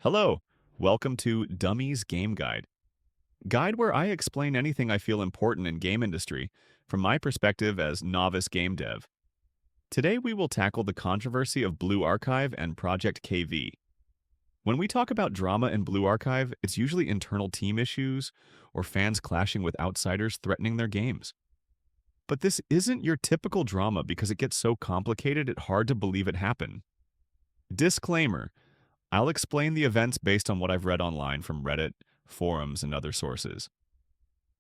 Hello, welcome to Dummies Game Guide where I explain anything I feel important in game industry from my perspective as novice game dev. Today we will tackle the controversy of Blue Archive and Project KV. When we talk about drama in Blue Archive, it's usually internal team issues or fans clashing with outsiders threatening their games. But this isn't your typical drama because it gets so complicated it's hard to believe it happened. Disclaimer: I'll explain the events based on what I've read online from Reddit, forums, and other sources.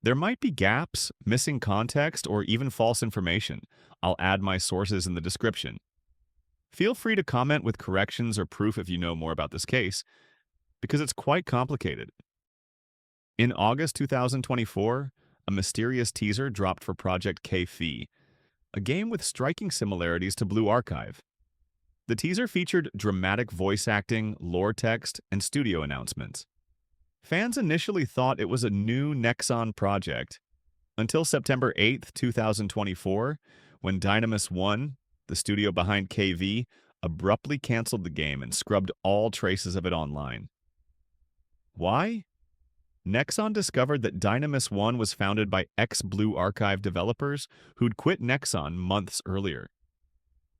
There might be gaps, missing context, or even false information. I'll add my sources in the description. Feel free to comment with corrections or proof if you know more about this case, because it's quite complicated. In August 2024, a mysterious teaser dropped for Project KV, a game with striking similarities to Blue Archive. The teaser featured dramatic voice acting, lore text, and studio announcements. Fans initially thought it was a new Nexon project, until September 8, 2024, when Dynamis 1, the studio behind KV, abruptly canceled the game and scrubbed all traces of it online. Why? Nexon discovered that Dynamis 1 was founded by ex-Blue Archive developers who'd quit Nexon months earlier.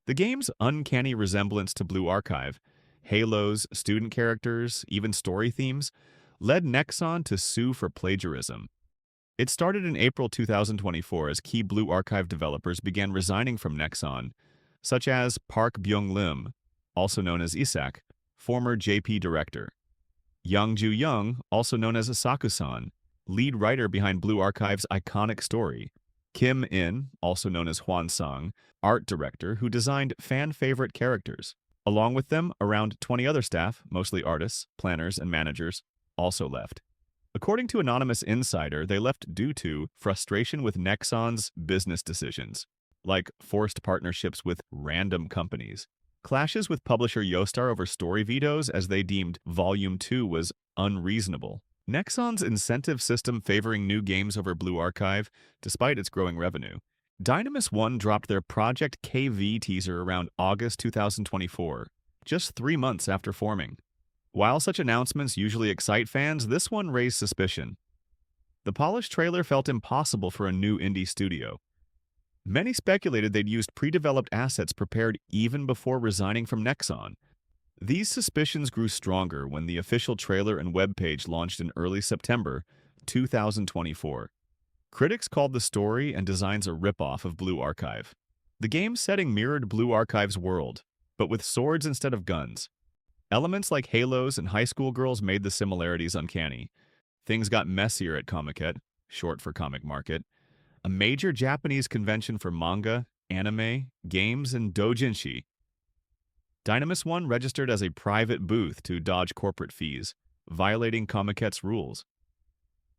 The game's uncanny resemblance to Blue Archive, halos, student characters, even story themes, led Nexon to sue for plagiarism. It started in April 2024 as key Blue Archive developers began resigning from Nexon, such as Park Byung-lim, also known as Isak, former JP director; Young-ju Young, also known as Asaku-san, lead writer behind Blue Archive's iconic story; Kim In, also known as Hwan Sang, art director who designed fan-favorite characters. Along with them, around 20 other staff, mostly artists, planners, and managers, also left. According to Anonymous Insider, they left due to frustration with Nexon's business decisions, like forced partnerships with random companies, clashes with publisher Yostar over story vetoes as they deemed Volume 2 was unreasonable, Nexon's incentive system favoring new games over Blue Archive, despite its growing revenue. Dynamis 1 dropped their Project KV teaser around August 2024, just 3 months after forming. While such announcements usually excite fans, this one raised suspicion. The polished trailer felt impossible for a new indie studio. Many speculated they'd used pre-developed assets prepared even before resigning from Nexon. These suspicions grew stronger when the official trailer and webpage launched in early September 2024. Critics called the story and designs a ripoff of Blue Archive. The game's setting mirrored Blue Archive's world, but with swords instead of guns. Elements like halos and high school girls made the similarities uncanny. Things got messier at Comiket, short for Comic Market, a major Japanese convention for manga, anime, games, and doujinshi. Dynamis 1 registered as a private booth to dodge corporate fees, violating Comiket's rules.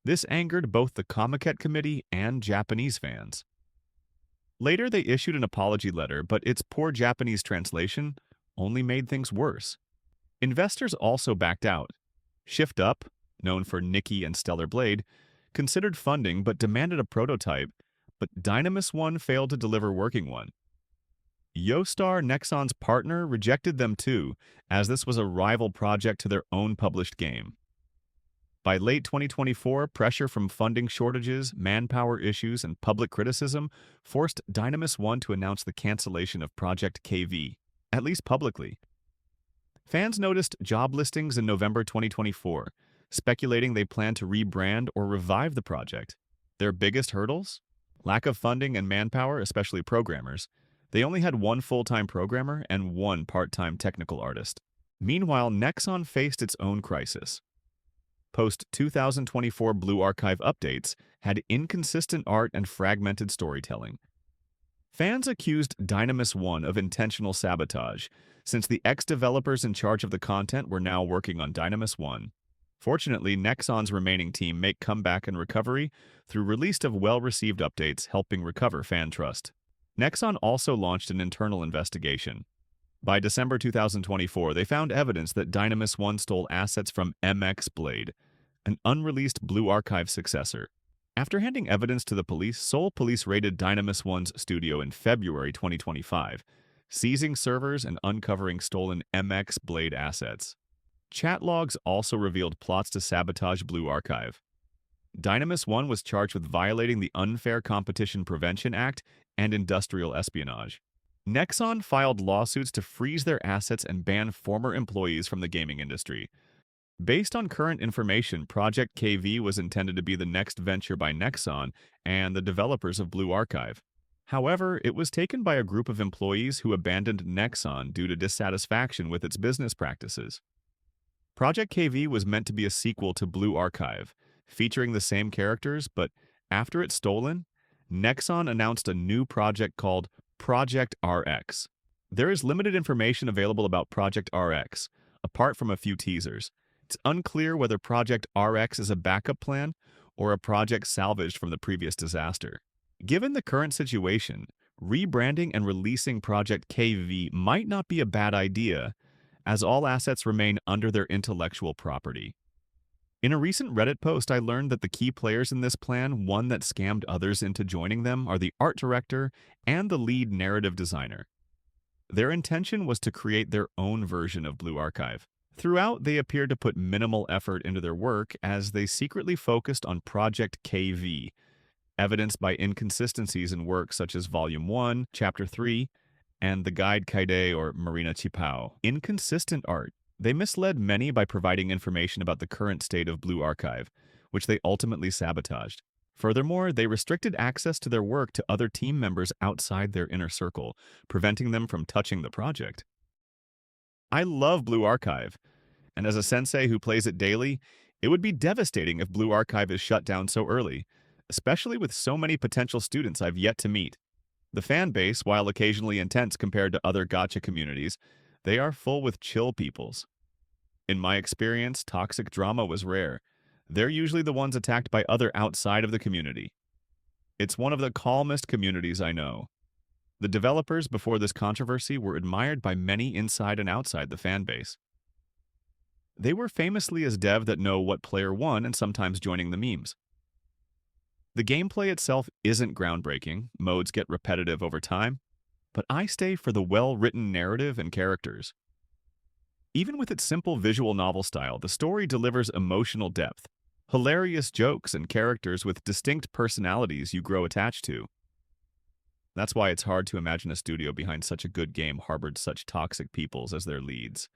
This angered both the Comiket committee and Japanese fans. Later, they issued an apology letter, but its poor Japanese translation only made things worse. Investors also backed out. Shift Up, known for Nikki and Stellar Blade, considered funding but demanded a prototype, but Dynamis 1 failed to deliver working one. Yostar, Nexon's partner, rejected them too, as this was a rival project to their own published game. By late 2024, pressure from funding shortages, manpower issues, and public criticism forced Dynamis 1 to announce the cancellation of Project KV, at least publicly. Fans noticed job listings in November 2024, speculating they plan to rebrand or revive the project. Their biggest hurdles? Lack of funding and manpower, especially programmers. They only had one full-time programmer and one part-time technical artist. Meanwhile, Nexon faced its own crisis. Post-2024 Blue Archive updates had inconsistent art and fragmented storytelling. Fans accused Dynamis 1 of intentional sabotage, since the ex-developers in charge of the content were now working on Dynamis 1. Fortunately, Nexon's remaining team make comeback and recovery through release of well-received updates helping recover fan trust. Nexon also launched an internal investigation. By December 2024, they found evidence that Dynamis 1 stole assets from MX Blade, an unreleased Blue Archive successor. After handing evidence to the police, Seoul Police raided Dynamis 1's studio in February 2025, seizing servers and uncovering stolen MX Blade assets. Chat logs also revealed plots to sabotage Blue Archive. Dynamis 1 was charged with violating the Unfair Competition Prevention Act and industrial espionage. Nexon filed lawsuits to freeze their assets and ban former employees from the gaming industry. Based on current information, Project KV was intended to be the next venture by Nexon and the developers of Blue Archive. However, it was taken by a group of employees who abandoned Nexon due to dissatisfaction with its business practices. Project KV was meant to be a sequel to Blue Archive, featuring the same characters, but after it's stolen, Nexon announced a new project called Project RX. There is limited information available about Project RX, apart from a few teasers. It's unclear whether Project RX is a backup plan or a project salvaged from the previous disaster. Given the current situation, rebranding and releasing Project KV might not be a bad idea, as all assets remain under their intellectual property. In a recent Reddit post, I learned that the key players in this plan, one that scammed others into joining them, are the art director and the lead narrative designer. Their intention was to create their own version of Blue Archive. Throughout, they appeared to put minimal effort into their work as they secretly focused on Project KV, evidenced by inconsistencies in work such as Volume 1, Chapter 3, and the Guide Kaide or Marina Chipao. Inconsistent art. They misled many by providing information about the current state of Blue Archive, which they ultimately sabotaged. Furthermore, they restricted access to their work to other team members outside their inner circle, preventing them from touching the project. I love Blue Archive, and as a sensei who plays it daily, it would be devastating if Blue Archive is shut down so early, especially with so many potential students I've yet to meet. The fan base, while occasionally intense compared to other gacha communities, they are full with chill peoples. In my experience, toxic drama was rare. They're usually the ones attacked by other outside of the community. It's one of the calmest communities I know. The developers before this controversy were admired by many inside and outside the fanbase. They were famously as dev that know what player won and sometimes joining the memes. The gameplay itself isn't groundbreaking, modes get repetitive over time, but I stay for the well-written narrative and characters. Even with its simple visual novel style, the story delivers emotional depth, hilarious jokes, and characters with distinct personalities you grow attached to. That's why it's hard to imagine a studio behind such a good game harbored such toxic peoples as their leads.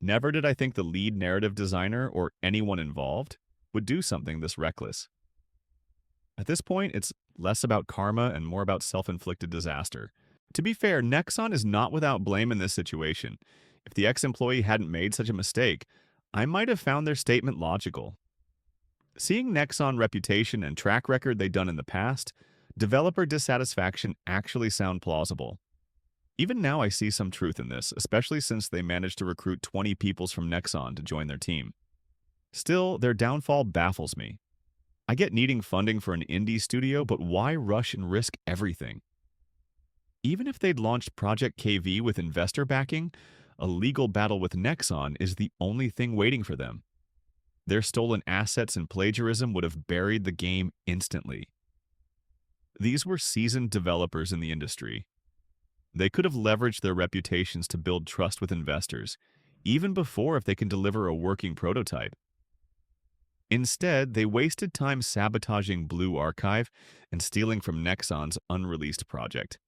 Never did I think the lead narrative designer or anyone involved would do something this reckless. At this point, it's less about karma and more about self-inflicted disaster. To be fair, Nexon is not without blame in this situation. If the ex-employee hadn't made such a mistake, I might have found their statement logical. Seeing Nexon reputation and track record they've done in the past, developer dissatisfaction actually sound plausible. Even now I see some truth in this, especially since they managed to recruit 20 peoples from Nexon to join their team. Still, their downfall baffles me. I get needing funding for an indie studio, but why rush and risk everything? Even if they'd launched Project KV with investor backing, a legal battle with Nexon is the only thing waiting for them. Their stolen assets and plagiarism would have buried the game instantly. These were seasoned developers in the industry. They could have leveraged their reputations to build trust with investors, even before if they can deliver a working prototype. Instead, they wasted time sabotaging Blue Archive and stealing from Nexon's unreleased project.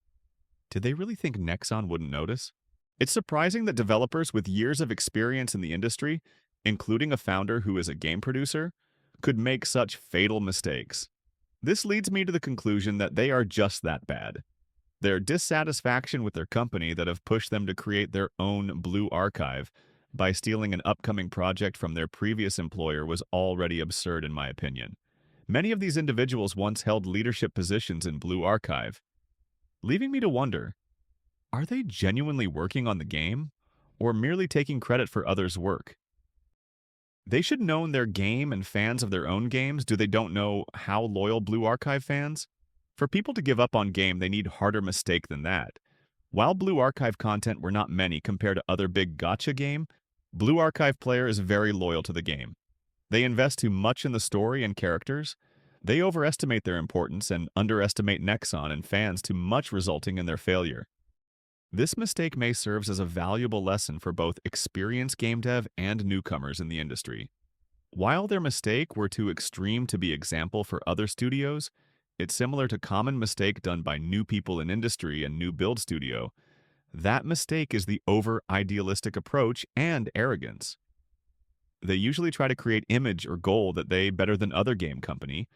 Did they really think Nexon wouldn't notice? It's surprising that developers with years of experience in the industry, including a founder who is a game producer, could make such fatal mistakes. This leads me to the conclusion that they are just that bad. Their dissatisfaction with their company that have pushed them to create their own Blue Archive by stealing an upcoming project from their previous employer was already absurd in my opinion. Many of these individuals once held leadership positions in Blue Archive, leaving me to wonder, are they genuinely working on the game or merely taking credit for others' work? They should know their game and fans of their own games. Do they don't know how loyal Blue Archive fans? For people to give up on game, they need harder mistake than that. While Blue Archive content were not many compared to other big gacha game, Blue Archive player is very loyal to the game. They invest too much in the story and characters. They overestimate their importance and underestimate Nexon and fans too much, resulting in their failure. This mistake may serve as a valuable lesson for both experienced game dev and newcomers in the industry. While their mistake were too extreme to be example for other studios, it's similar to common mistake done by new people in industry and new build studio. That mistake is the over-idealistic approach and arrogance. They usually try to create image or goal that they better than other game company,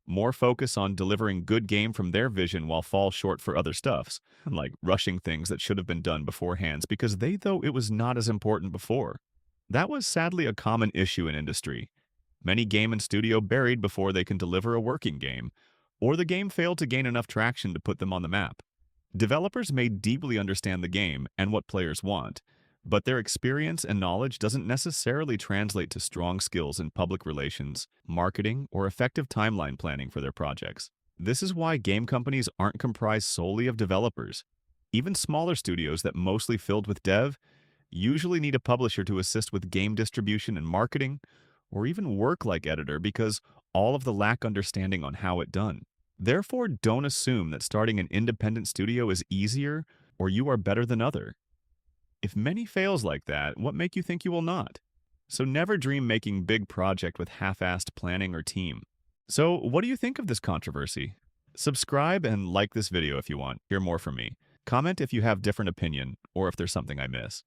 more focus on delivering good game from their vision while fall short for other stuffs, like rushing things that should have been done beforehand because they thought it was not as important before. That was sadly a common issue in industry. Many game and studio buried before they can deliver a working game, or the game failed to gain enough traction to put them on the map. Developers may deeply understand the game and what players want, but their experience and knowledge doesn't necessarily translate to strong skills in public relations, marketing, or effective timeline planning for their projects. This is why game companies aren't comprised solely of developers. Even smaller studios that mostly filled with dev usually need a publisher to assist with game distribution and marketing, or even work like editor because all of the lack understanding on how it done. Therefore, don't assume that starting an independent studio is easier or you are better than other. If many fails like that, what make you think you will not? So never dream making big project with half-assed planning or team. So what do you think of this controversy? Subscribe and like this video if you want. Hear more from me. Comment if you have different opinion or if there's something I miss.